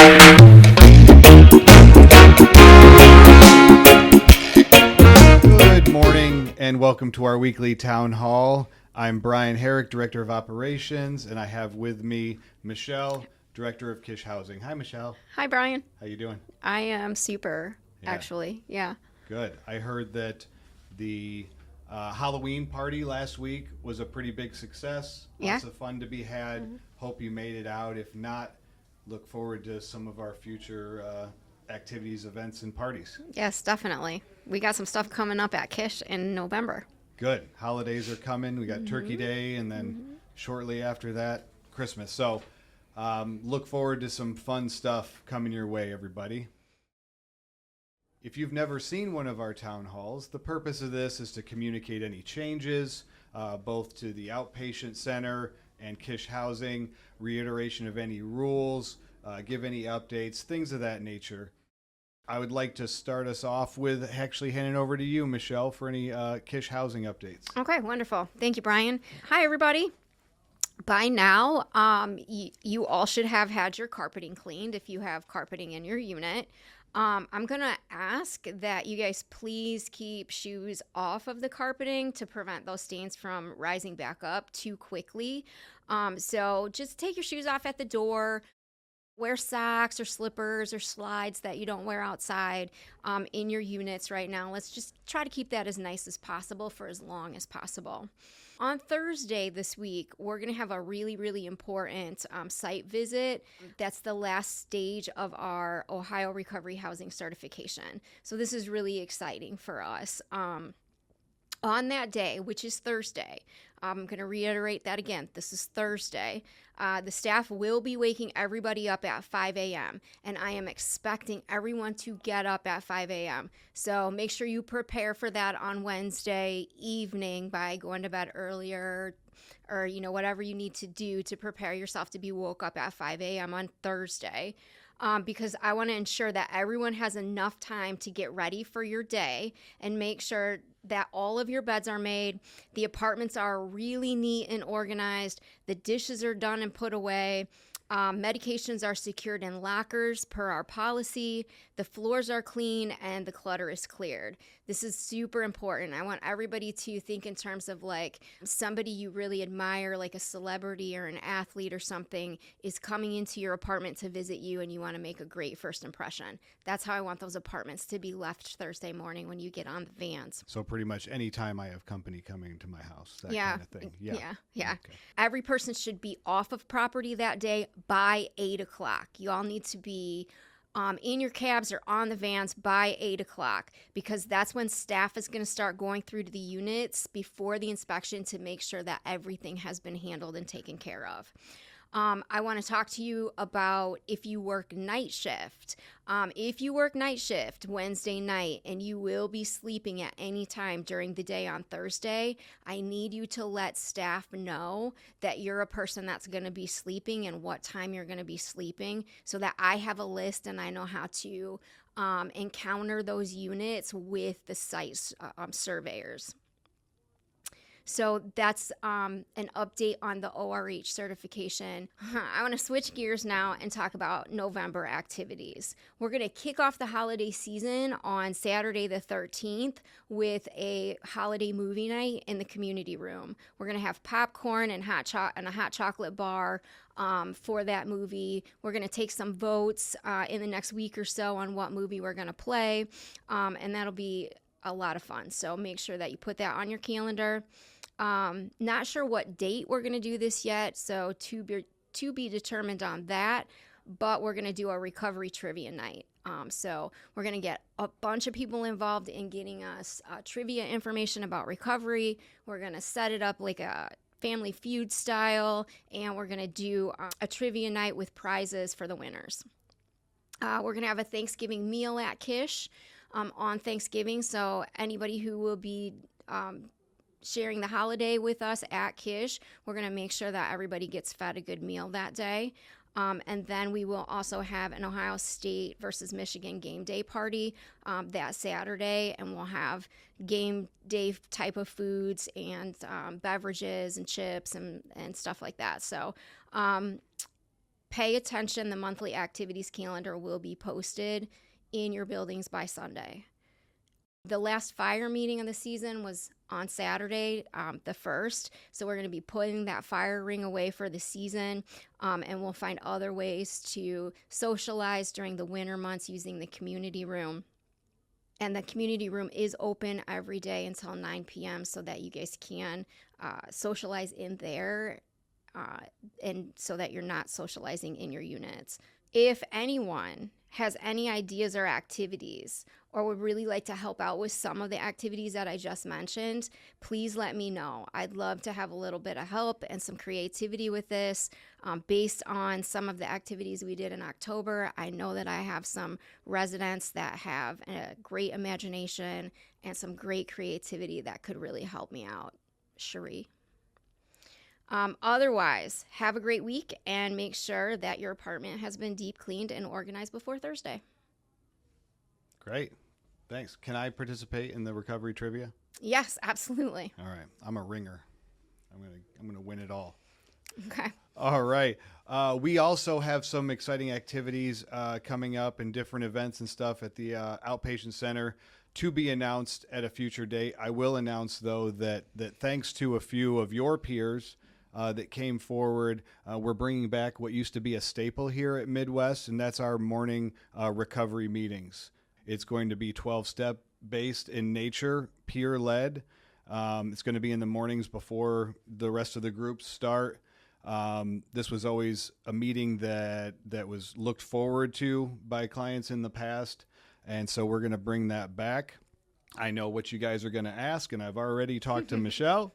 Good morning and welcome to our weekly town hall. I'm Brian Herrick, Director of Operations, and I have with me Michelle, Director of Kish Housing. Hi, Michelle. Hi, Brian. How you doing? I am super, Yeah. actually. Yeah. Good. I heard that the Halloween party last week was a pretty big success. Lots of fun to be had. Mm-hmm. Hope you made it out. If not, look forward to some of our future activities, events, and parties. Yes, definitely. We got some stuff coming up at Kish in November. Good. Holidays are coming. We got Turkey Day, and then shortly after that, Christmas. So look forward to some fun stuff coming your way, everybody. If you've never seen one of our town halls, the purpose of this is to communicate any changes, both to the outpatient center and Kish Housing, reiteration of any rules, give any updates, things of that nature. I would like to start us off with actually handing over to you, Michelle, for any Kish Housing updates. Okay, wonderful. Thank you, Brian. Hi, everybody. By now, you all should have had your carpeting cleaned if you have carpeting in your unit. I'm going to ask that you guys please keep shoes off of the carpeting to prevent those stains from rising back up too quickly. So just take your shoes off at the door. Wear socks or slippers or slides that you don't wear outside in your units right now. Let's just try to keep that as nice as possible for as long as possible. On Thursday this week, we're going to have a really, really important site visit. That's the last stage of our Ohio Recovery Housing Certification. So this is really exciting for us. On that day, which is Thursday, I'm going to reiterate that again. This is Thursday. The staff will be waking everybody up at 5 a.m. and I am expecting everyone to get up at 5 a.m. So make sure you prepare for that on Wednesday evening by going to bed earlier or, whatever you need to do to prepare yourself to be woke up at 5 a.m. on Thursday. Because I want to ensure that everyone has enough time to get ready for your day and make sure that all of your beds are made, the apartments are really neat and organized, the dishes are done and put away, medications are secured in lockers per our policy, the floors are clean, and the clutter is cleared. This is super important. I want everybody to think in terms of like somebody you really admire, like a celebrity or an athlete or something, is coming into your apartment to visit you and you want to make a great first impression. That's how I want those apartments to be left Thursday morning when you get on the vans. So pretty much any time I have company coming to my house, that kind of thing. Yeah. Okay. Every person should be off of property that day by 8 o'clock. You all need to be in your cabs or on the vans by 8 o'clock because that's when staff is going to start going through to the units before the inspection to make sure that everything has been handled and taken care of. I want to talk to you about if you work night shift. If you work night shift Wednesday night and you will be sleeping at any time during the day on Thursday, I need you to let staff know that you're a person that's going to be sleeping and what time you're going to be sleeping so that I have a list and I know how to encounter those units with the site surveyors. So that's an update on the ORH certification. I want to switch gears now and talk about November activities. We're going to kick off the holiday season on Saturday the 13th with a holiday movie night in the community room. We're going to have popcorn and a hot chocolate bar for that movie. We're going to take some votes in the next week or so on what movie we're going to play, and that'll be a lot of fun. So make sure that you put that on your calendar. Not sure what date we're going to do this yet, so to be determined on that, but we're going to do a recovery trivia night. So we're going to get a bunch of people involved in getting us trivia information about recovery. We're going to set it up like a Family Feud style, and we're going to do a trivia night with prizes for the winners. We're going to have a Thanksgiving meal at Kish on Thanksgiving, so anybody who will be sharing the holiday with us at Kish, we're going to make sure that everybody gets fed a good meal that day. And then we will also have an Ohio State versus Michigan game day party that Saturday, and we'll have game day type of foods and beverages and chips and stuff like that. So pay attention. The monthly activities calendar will be posted in your buildings by Sunday. The last fire meeting of the season was on Saturday, the 1st. So we're going to be putting that fire ring away for the season, and we'll find other ways to socialize during the winter months using the community room. And the community room is open every day until 9 p.m. so that you guys can socialize in there, and so that you're not socializing in your units. If anyone has any ideas or activities, or would really like to help out with some of the activities that I just mentioned, please let me know. I'd love to have a little bit of help and some creativity with this. Based on some of the activities we did in October, I know that I have some residents that have a great imagination and some great creativity that could really help me out. Cherie. Otherwise, have a great week and make sure that your apartment has been deep cleaned and organized before Thursday. Great. Thanks. Can I participate in the recovery trivia? Yes, absolutely. All right. I'm a ringer. I'm gonna win it all. Okay. All right. We also have some exciting activities coming up and different events and stuff at the outpatient center to be announced at a future date. I will announce, though, that thanks to a few of your peers that came forward, we're bringing back what used to be a staple here at Midwest, and that's our morning recovery meetings. It's going to be 12-step based in nature, peer-led. It's going to be in the mornings before the rest of the groups start. This was always a meeting that was looked forward to by clients in the past, and so we're going to bring that back. I know what you guys are going to ask, and I've already talked to Michelle.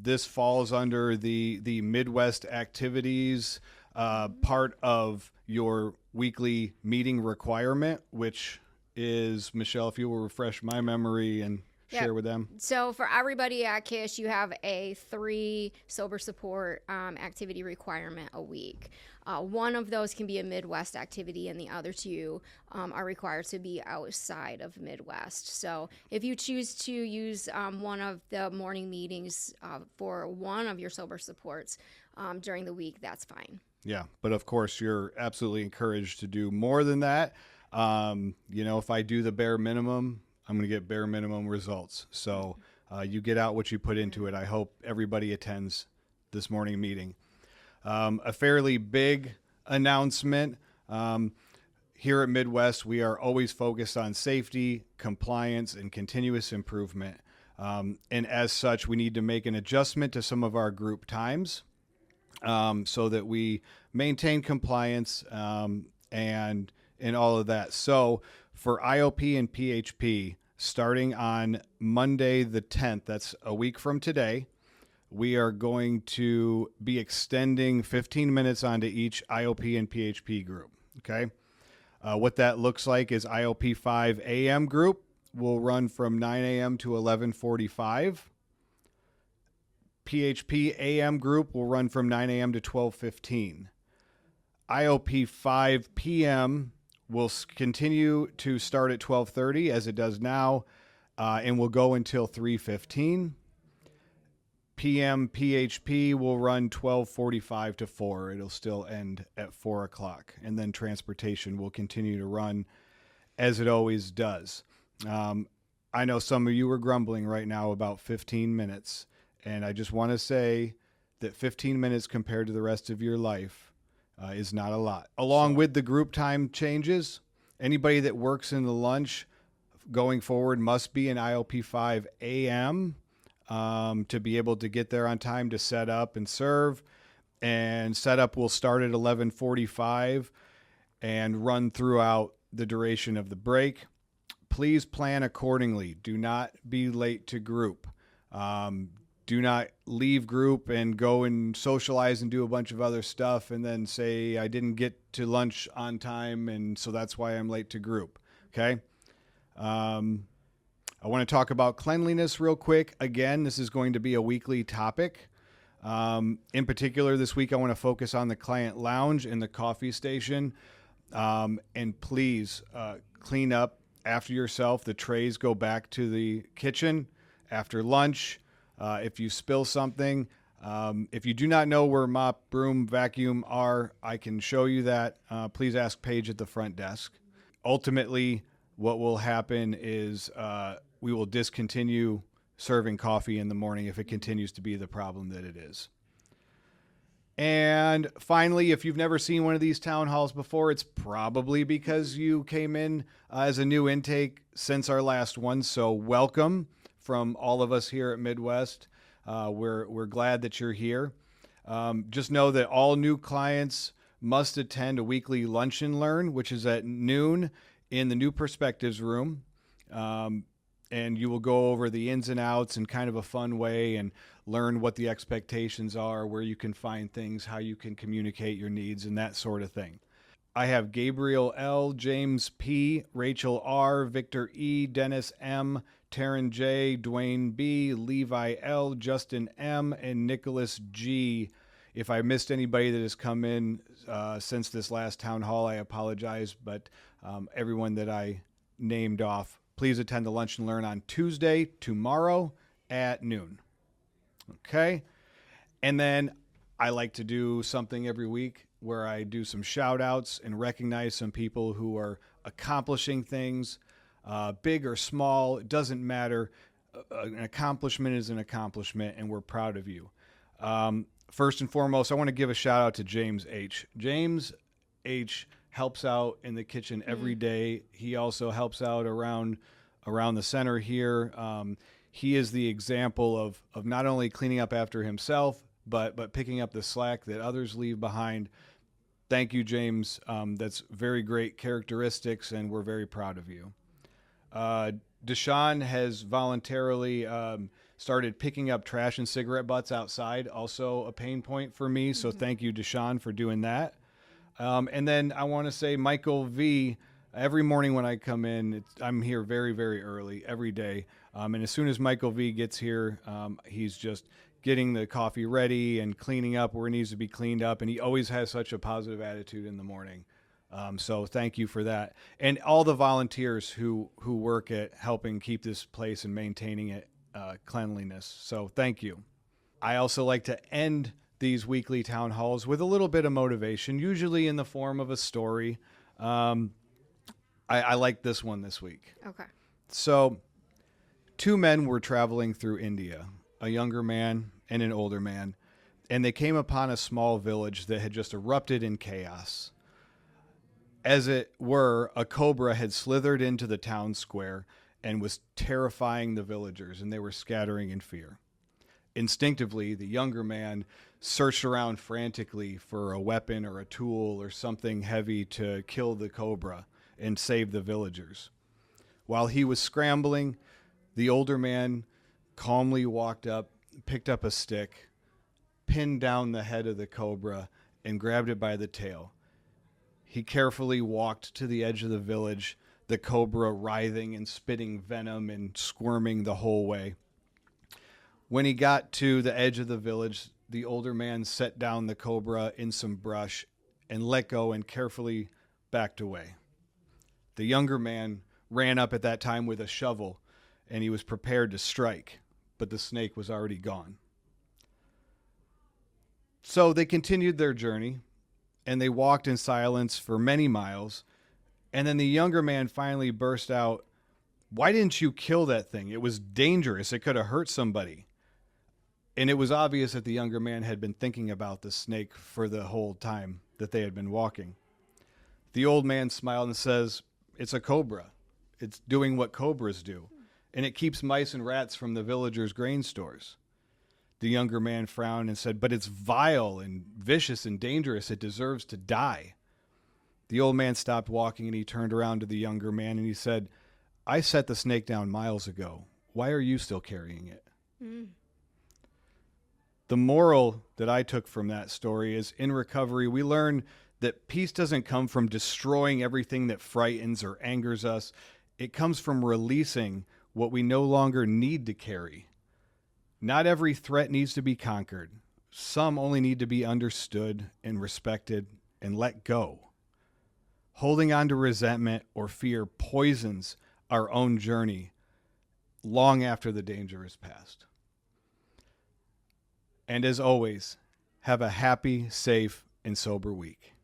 This falls under the Midwest activities part of your weekly meeting requirement, which is, Michelle, if you will refresh my memory and share with them. So for everybody at KISH, you have a 3 sober support activity requirement a week. One of those can be a Midwest activity, and the other 2 are required to be outside of Midwest. So if you choose to use one of the morning meetings for one of your sober supports during the week, that's fine. Yeah, but of course, you're absolutely encouraged to do more than that. If I do the bare minimum, I'm going to get bare minimum results. So you get out what you put into it. I hope everybody attends this morning meeting. A fairly big announcement. Here at Midwest, we are always focused on safety, compliance, and continuous improvement. And as such, we need to make an adjustment to some of our group times so that we maintain compliance and all of that. So for IOP and PHP, starting on Monday the 10th, that's a week from today, we are going to be extending 15 minutes onto each IOP and PHP group, okay? What that looks like is IOP 5 a.m. group will run from 9 a.m. to 11:45. PHP AM group will run from 9 a.m. to 12:15. IOP 5 p.m. will continue to start at 12:30 as it does now, and will go until 3:15. PM PHP will run 12:45 to 4. It'll still end at 4 o'clock. And then transportation will continue to run as it always does. I know some of you are grumbling right now about 15 minutes. And I just want to say that 15 minutes compared to the rest of your life is not a lot. Along with the group time changes, anybody that works in the lunch going forward must be an IOP 5 a.m. To be able to get there on time to set up and serve. And setup will start at 11:45 and run throughout the duration of the break. Please plan accordingly. Do not be late to group. Do not leave group and go and socialize and do a bunch of other stuff and then say, I didn't get to lunch on time, and so that's why I'm late to group, okay? I want to talk about cleanliness real quick. Again, this is going to be a weekly topic. In particular, this week I want to focus on the client lounge and the coffee station. And please clean up after yourself. The trays go back to the kitchen after lunch. If you spill something, If you do not know where mop, broom, vacuum are, I can show you that. Please ask Paige at the front desk. Ultimately, what will happen is we will discontinue serving coffee in the morning if it continues to be the problem that it is. And finally, if you've never seen one of these town halls before, it's probably because you came in as a new intake since our last one. So welcome from all of us here at Midwest. We're glad that you're here. Just know that all new clients must attend a weekly lunch and learn, which is at noon in the New Perspectives room. And you will go over the ins and outs in kind of a fun way and learn what the expectations are, where you can find things, how you can communicate your needs, and that sort of thing. I have Gabriel L., James P., Rachel R., Victor E., Dennis M., Taryn J., Dwayne B., Levi L., Justin M., and Nicholas G. If I missed anybody that has come in since this last town hall, I apologize, but everyone that I named off, please attend the Lunch and Learn on Tuesday, tomorrow at noon. Okay? And then I like to do something every week where I do some shout outs and recognize some people who are accomplishing things, big or small, it doesn't matter. An accomplishment is an accomplishment, and we're proud of you. First and foremost, I want to give a shout out to James H. James H. helps out in the kitchen every day. He also helps out around the center here. He is the example of not only cleaning up after himself, but picking up the slack that others leave behind. Thank you, James. That's very great characteristics, and we're very proud of you. Deshaun has voluntarily started picking up trash and cigarette butts outside, also a pain point for me. So thank you, Deshaun, for doing that. And then I want to say Michael V. Every morning when I come in, I'm here very, very early every day. And as soon as Michael V gets here, he's just getting the coffee ready and cleaning up where it needs to be cleaned up. And he always has such a positive attitude in the morning. So thank you for that. And all the volunteers who work at helping keep this place and maintaining it cleanliness. So thank you. I also like to end these weekly town halls with a little bit of motivation, usually in the form of a story. I like this one this week. Okay. So, two men were traveling through India, a younger man and an older man, and they came upon a small village that had just erupted in chaos. As it were, a cobra had slithered into the town square and was terrifying the villagers, and they were scattering in fear. Instinctively, the younger man searched around frantically for a weapon or a tool or something heavy to kill the cobra and save the villagers. While he was scrambling, the older man calmly walked up, picked up a stick, pinned down the head of the cobra, and grabbed it by the tail. He carefully walked to the edge of the village, the cobra writhing and spitting venom and squirming the whole way. When he got to the edge of the village, the older man set down the cobra in some brush and let go and carefully backed away. The younger man ran up at that time with a shovel, and he was prepared to strike, but the snake was already gone. So they continued their journey, and they walked in silence for many miles, and then the younger man finally burst out, "Why didn't you kill that thing? It was dangerous. It could have hurt somebody." And it was obvious that the younger man had been thinking about the snake for the whole time that they had been walking. The old man smiled and says, "It's a cobra. It's doing what cobras do, and it keeps mice and rats from the villagers' grain stores." The younger man frowned and said, "But it's vile and vicious and dangerous. It deserves to die." The old man stopped walking and he turned around to the younger man and he said, "I set the snake down miles ago. Why are you still carrying it?" The moral that I took from that story is in recovery, we learn that peace doesn't come from destroying everything that frightens or angers us. It comes from releasing what we no longer need to carry. Not every threat needs to be conquered. Some only need to be understood and respected and let go. Holding on to resentment or fear poisons our own journey long after the danger is past. And as always, have a happy, safe, and sober week.